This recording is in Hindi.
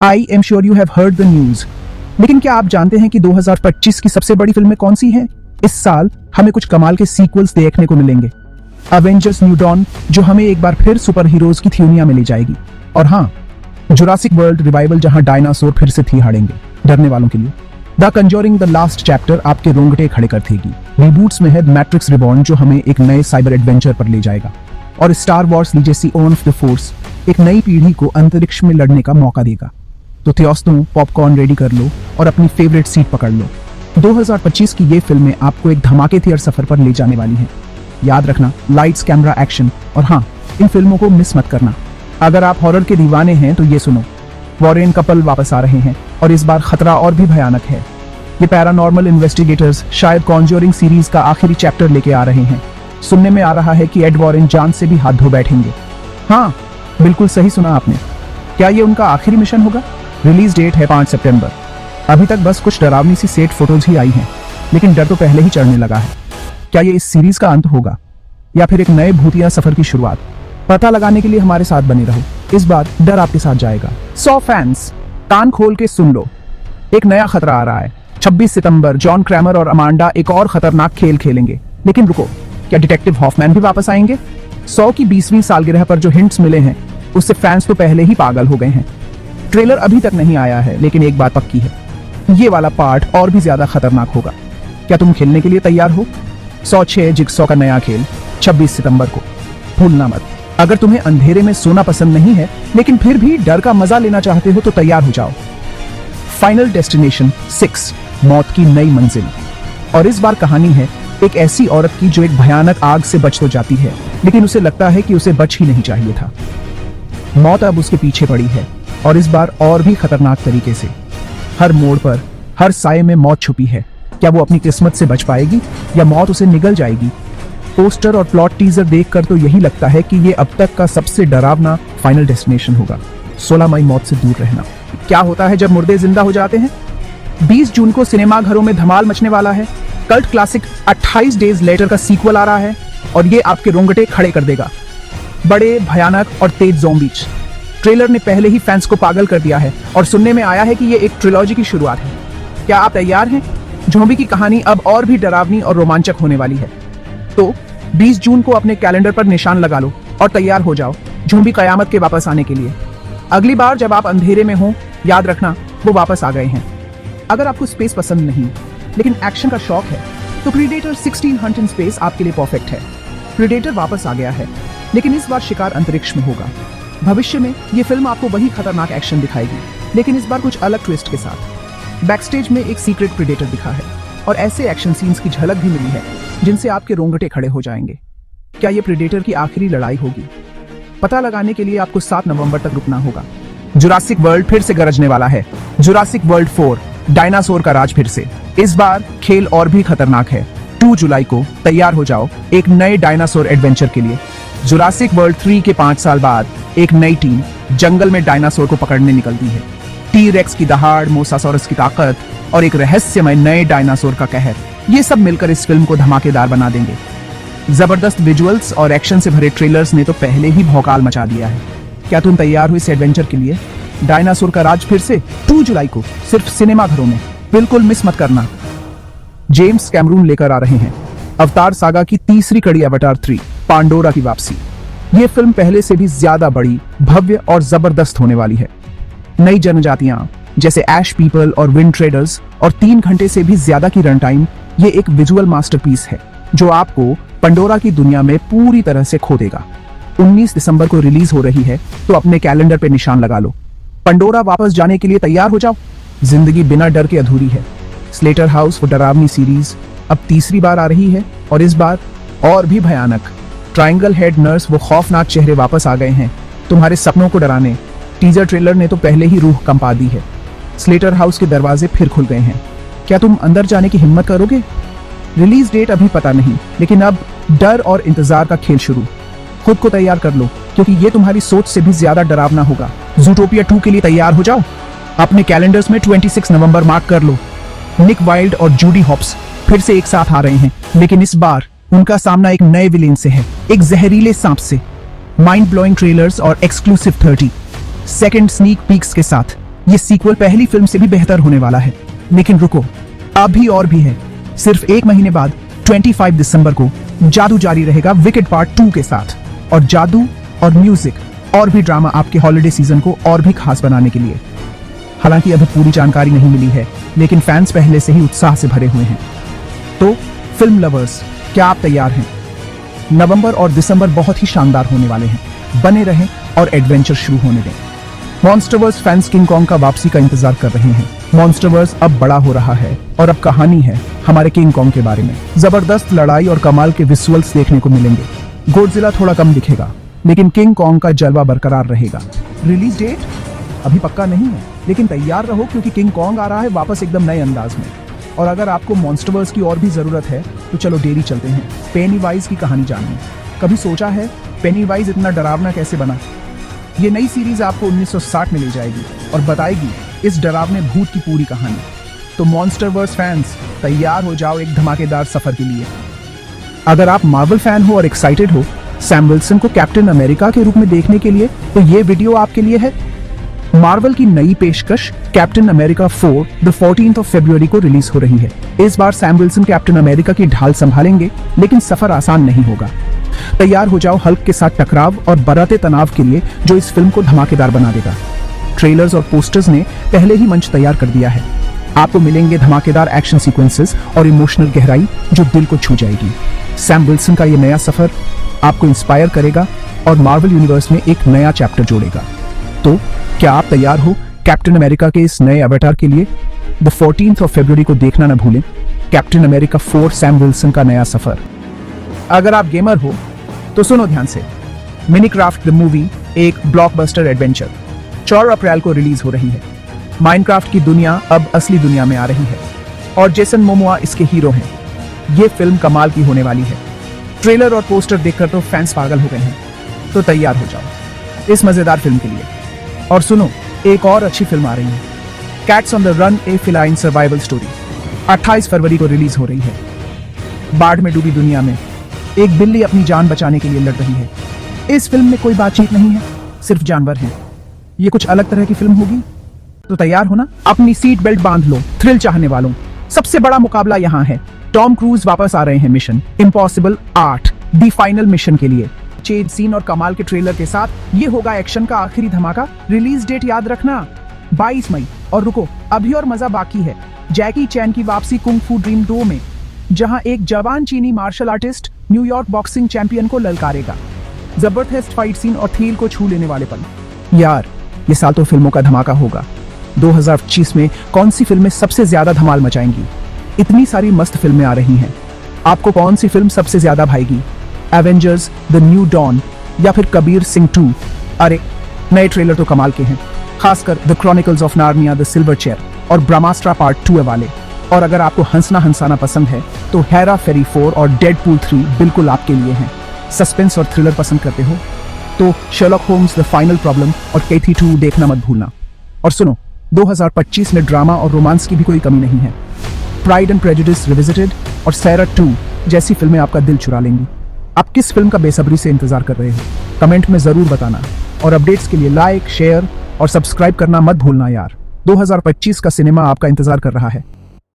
I am sure you have heard the news. लेकिन क्या आप जानते हैं कि 2025 की सबसे बड़ी फिल्में कौन सी हैं? इस साल हमें कुछ कमाल के सीक्वल्स देखने को मिलेंगे। अवेंजर्स न्यू डॉन, जो हमें एक बार फिर सुपर हीरोज की थ्योनिया में ले जाएगी, और हाँ, जुरासिक वर्ल्ड रिवाइवल, जहां डायनासोर फिर से थिहाड़ेंगे डरने वालों के लिए। The conjuring the last chapter आपके रोंगटे खड़े कर देगी। रिबूट्स में है मैट्रिक्स रिबॉर्न, जो हमें एक नए साइबर एडवेंचर पर ले जाएगा। और star Wars legacy on off the force एक नई पीढ़ी को अंतरिक्ष में लड़ने का मौका देगा। तो दोस्तों, पॉपकॉर्न रेडी कर लो और अपनी फेवरेट सीट पकड़ लो। 2025 की ये फिल्में आपको एक धमाकेदार सफर पर ले जाने वाली हैं। याद रखना, लाइट्स, कैमरा, एक्शन, और हाँ, इन फिल्मों को मिस मत करना। अगर आप हॉरर के दीवाने हैं तो ये सुनो, वॉरेन कपल वापस आ रहे हैं और इस बार खतरा और भी भयानक है। ये पैरानॉर्मल इन्वेस्टिगेटर्स शायद कॉन्ज्योरिंग सीरीज का आखिरी चैप्टर लेके आ रहे हैं। सुनने में आ रहा है कि एड वॉरेन जान से भी हाथ धो बैठेंगे। हाँ, बिल्कुल सही सुना आपने। क्या ये उनका आखिरी मिशन होगा? रिलीज डेट है 5 सितंबर। अभी तक बस कुछ डरावनी सी सेट फोटोज ही आई हैं, लेकिन डर तो पहले ही चढ़ने लगा है। क्या ये इस सीरीज का अंत होगा या फिर एक नए भूतिया सफर की शुरुआत? पता लगाने के लिए हमारे साथ बने रहो। इस बार डर आपके साथ जाएगा। सो फैंस, कान खोल के सुन लो, एक नया खतरा आ रहा है। 26 सितंबर जॉन क्रैमर और अमांडा एक और खतरनाक खेल खेलेंगे। लेकिन रुको, क्या डिटेक्टिव हॉफमैन भी वापस आएंगे? 100 की 20वीं सालगिरह पर जो हिंट्स मिले हैं, उससे फैंस तो पहले ही पागल हो गए हैं। ट्रेलर अभी तक नहीं आया है, लेकिन एक बात पक्की है, ये वाला पार्ट और भी ज्यादा खतरनाक होगा। क्या तुम खेलने के लिए तैयार हो? 106 जिगसॉ का नया खेल 26 सितंबर को, भूलना मत। अगर तुम्हें अंधेरे में सोना पसंद नहीं है, लेकिन फिर भी डर का मजा लेना चाहते हो, तो तैयार हो जाओ। फाइनल डेस्टिनेशन 6, मौत की नई मंजिल। और इस बार कहानी है एक ऐसी औरत की जो एक भयानक आग से बच तो जाती है, लेकिन उसे लगता है कि उसे बच ही नहीं चाहिए था। मौत अब उसके पीछे पड़ी है, और इस बार और भी खतरनाक तरीके से। हर मोड़ पर, हर साये में मौत छुपी है। क्या वो अपनी किस्मत से बच पाएगी या मौत उसे निगल जाएगी? पोस्टर और प्लॉट टीजर देखकर तो यही लगता है कि ये अब तक का सबसे डरावना फाइनल डेस्टिनेशन होगा। 16 मई मौत से दूर रहना। क्या होता है जब मुर्दे जिंदा हो जाते हैं? 20 जून को सिनेमाघरों में धमाल मचने वाला है। कल्ट क्लासिक 28 डेज लेटर का सीक्वल आ रहा है, और ये आपके रोंगटे खड़े कर देगा। बड़े, भयानक और तेज ज़ॉम्बीज। ट्रेलर ने पहले ही फैंस को पागल कर दिया है, और सुनने में आया है कि ये एक ट्रिलॉजी की शुरुआत है। क्या आप तैयार हैं? ज़ॉम्बी की कहानी अब और भी डरावनी और रोमांचक होने वाली है। तो 20 जून को अपने कैलेंडर पर निशान लगा लो और तैयार हो जाओ ज़ॉम्बी कयामत के वापस आने के लिए। अगली बार जब आप अंधेरे में हो, याद रखना, वो वापस आ गए हैं। अगर आपको स्पेस पसंद नहीं, लेकिन एक्शन का शौक है, तो प्रीडेटर 16 हंट इन स्पेस आपके लिए परफेक्ट है। प्रीडेटर वापस आ गया है, लेकिन इस बार शिकार अंतरिक्ष में होगा। भविष्य में ये फिल्म आपको वही खतरनाक एक्शन दिखाएगी, लेकिन इस बार कुछ अलग ट्विस्ट के साथ। बैकस्टेज में एक सीक्रेट प्रीडेटर दिखा है, और ऐसे एक्शन सीन्स की झलक भी मिली है जिनसे आपके रोंगटे खड़े हो जाएंगे। क्या ये प्रीडेटर की आखिरी लड़ाई होगी? पता लगाने के लिए आपको 7 नवंबर तक रुकना होगा। जुरासिक वर्ल्ड फिर से गरजने वाला है। जुरासिक वर्ल्ड 4, डायनासोर का राज फिर से। इस बार खेल और भी खतरनाक है। 2 जुलाई को तैयार हो जाओ एक नए डायनासोर एडवेंचर के लिए। जुरासिक वर्ल्ड 3 के 5 साल बाद एक नई टीम जंगल में डायनासोर को पकड़ने निकलती है। टी-रेक्स की दहाड़, मोसासॉरस की ताकत और एक रहस्यमय नए डायनासोर का कहर, ये सब मिलकर इस फिल्म को धमाकेदार बना देंगे। जबरदस्त विजुअल्स और एक्शन से भरे ट्रेलर्स ने तो पहले ही भौकाल मचा दिया है। क्या तुम तैयार हो इस एडवेंचर के लिए? डायनासोर का राज फिर से 2 जुलाई को सिर्फ सिनेमाघरों में। बिल्कुल मिस मत करना। जेम्स कैमरून लेकर आ रहे हैं अवतार सागा की तीसरी कड़ी अवतार 3, पांडोरा की वापसी। ये फिल्म पहले से भी ज्यादा बड़ी, भव्य और जबरदस्त होने वाली है। नई जनजातियां जैसे ऐश पीपल और विंड ट्रेडर्स, और 3 घंटे से भी ज्यादा की रन टाइम। ये एक विजुअल मास्टरपीस है जो आपको पंडोरा की दुनिया में पूरी तरह से खो देगा। 19 दिसंबर को रिलीज हो रही है, तो अपने कैलेंडर पे निशान लगा लो। पंडोरा वापस जाने के लिए तैयार हो जाओ। जिंदगी बिना डर के अधूरी है। स्लेटर हाउस वो डरावनी सीरीज अब तीसरी बार आ रही है, और इस बार और भी भयानक। ट्रायंगल हेड नर्स वो खौफनाक चेहरे वापस आ गए हैं, तुम्हारे सपनों को डराने। टीजर ट्रेलर ने तो पहले ही रूह कंपा दी है। स्लेटर हाउस के दरवाजे फिर खुल गए हैं। क्या तुम अंदर जाने की हिम्मत करोगे? रिलीज डेट अभी पता नहीं, लेकिन अब डर और इंतजार का खेल शुरू। खुद को तैयार कर लो, क्योंकि ये तुम्हारी सोच से भी ज्यादा डरावना होगा। ज़ूटोपिया 2 के लिए तैयार हो जाओ। अपने कैलेंडर्स में 26 नवंबर मार्क कर लो। निक वाइल्ड और जूडी हॉप्स फिर से एक साथ आ रहे हैं, लेकिन इस बार उनका सामना एक नए विलेन से है, एक जहरीले सांप से। माइंड ब्लोइंग ट्रेलर्स और एक्सक्लूसिव 30 सेकंड स्नीक पीक्स के साथ ये सीक्वल पहली फिल्म से भी बेहतर होने वाला है। लेकिन रुको, अभी और भी है। सिर्फ एक महीने बाद 25 दिसंबर को जादू जारी रहेगा विकेट पार्ट 2 के साथ, और जादू और म्यूजिक और भी ड्रामा आपके हॉलिडे सीजन को और भी खास बनाने के लिए। हालांकि अभी पूरी जानकारी नहीं मिली है, लेकिन फैंस पहले से ही उत्साह से भरे हुए हैं। तो फिल्म लवर्स, क्या आप तैयार हैं? नवंबर और दिसंबर बहुत ही शानदार होने वाले हैं। बने रहें और एडवेंचर शुरू होने दें। मॉन्स्टरवर्स फैंस किंग कॉन्ग का वापसी का इंतजार कर रहे हैं। मॉन्स्टरवर्स अब बड़ा हो रहा है और अब कहानी है हमारे किंग कॉन्ग के बारे में। जबरदस्त लड़ाई और कमाल के विजुअल्स देखने को मिलेंगे। गॉडजिला थोड़ा कम दिखेगा, लेकिन किंग कॉन्ग का जलवा बरकरार रहेगा। रिलीज डेट अभी पक्का नहीं है, लेकिन तैयार रहो क्योंकि किंग कॉन्ग आ रहा है वापस एकदम नए अंदाज में। और अगर आपको मॉन्स्टरवर्स की और भी जरूरत है तो चलो डेरी चलते हैं पेनीवाइज की कहानी जानने। कभी सोचा है पेनीवाइज इतना डरावना कैसे बना? ये नई सीरीज आपको 1960 में ले जाएगी और बताएगी इस डरावने भूत की पूरी कहानी। तो मॉन्स्टरवर्स फैंस, तैयार हो जाओ एक धमाकेदार सफर के लिए। अगर आप मार्वल फैन हो और एक्साइटेड हो सैम विल्सन को कैप्टन अमेरिका के रूप में देखने के लिए, तो ये वीडियो आपके लिए है। मार्वल की नई पेशकश कैप्टन अमेरिका 4 द 14th फरवरी को रिलीज हो रही है। इस बार सैम विल्सन कैप्टन अमेरिका की ढाल संभालेंगे, लेकिन सफर आसान नहीं होगा। तैयार हो जाओ हल्क के साथ टकराव और बढ़ते तनाव के लिए, जो इस फिल्म को धमाकेदार बना देगा। ट्रेलर्स और पोस्टर्स ने पहले ही मंच तैयार कर दिया है। आपको मिलेंगे धमाकेदार एक्शन सीक्वेंसेस और इमोशनल गहराई जो दिल को छू जाएगी। सैम विल्सन का ये नया सफर आपको इंस्पायर करेगा और मार्वल यूनिवर्स में एक नया चैप्टर जोड़ेगा। तो क्या आप तैयार हो कैप्टन अमेरिका के इस नए अवतार के लिए? द 14th फरवरी को देखना न भूलें कैप्टन अमेरिका 4 सैम विल्सन का नया सफर। अगर आप गेमर हो तो सुनो ध्यान से। मिनीक्राफ्ट द मूवी एक ब्लॉकबस्टर एडवेंचर 4 अप्रैल को रिलीज हो रही है। माइनक्राफ्ट की दुनिया अब असली दुनिया में आ रही है और जेसन मोमोआ इसके हीरो हैं। ये फिल्म कमाल की होने वाली है। ट्रेलर और पोस्टर देखकर तो फैंस पागल हो गए हैं। तो तैयार हो जाओ इस मजेदार फिल्म के लिए। और सुनो, एक और अच्छी फिल्म आ रही है, cats on the run A feline survival story. 28 फरवरी को रिलीज हो रही है। बाढ़ में डूबी दुनिया में एक बिल्ली अपनी जान बचाने के लिए लड़ रही है। इस फिल्म में कोई बातचीत नहीं है, सिर्फ जानवर हैं। ये कुछ अलग तरह की फिल्म होगी। तो तैयार हो ना? अपनी सीट बेल्ट बांध लो थ्रिल चाहने वालों। सबसे बड़ा मुकाबला यहाँ है। टॉम क्रूज वापस आ रहे हैं mission impossible 8 the final mission के लिए। चेज सीन और कमाल के ट्रेलर के साथ ये होगा एक्शन का आखिरी धमाका। रिलीज डेट याद रखना 22 मई। और रुको, अभी और मजा बाकी है। जैकी चैन की वापसी कुंग फू ड्रीम 2 में, जहां एक जवान चीनी martial artist New York boxing champion को ललकारेगा। जबरदस्त फाइट सीन और थ्रिल को छू लेने वाले पल। यार, ये साल तो फिल्मों का धमाका होगा। 2025 में कौन सी फिल्में सबसे ज्यादा धमाल मचाएंगी? इतनी सारी मस्त फिल्में आ रही हैं। आपको कौन सी फिल्म सबसे ज्यादा भाएगी? एवेंजर्स द न्यू डॉन या फिर कबीर सिंह 2? अरे, नए ट्रेलर तो कमाल के हैं, खासकर the chronicles of Narnia the silver chair और ब्रह्मास्त्र पार्ट 2 वाले। और अगर आपको हंसना हंसाना पसंद है तो हेरा फेरी 4 और डेडपूल 3 बिल्कुल आपके लिए हैं। सस्पेंस और थ्रिलर पसंद करते हो तो Sherlock Holmes the final problem और कैथी 2 देखना मत भूलना। और सुनो, 2025 में ड्रामा और रोमांस की भी कोई कमी नहीं है। प्राइड एंड प्रेजुडिस रिविजिटेड और सैरा 2 जैसी फिल्में आपका दिल चुरा लेंगी। आप किस फिल्म का बेसब्री से इंतजार कर रहे हो? कमेंट में जरूर बताना। और अपडेट्स के लिए लाइक, शेयर और सब्सक्राइब करना मत भूलना यार। 2025 का सिनेमा आपका इंतजार कर रहा है।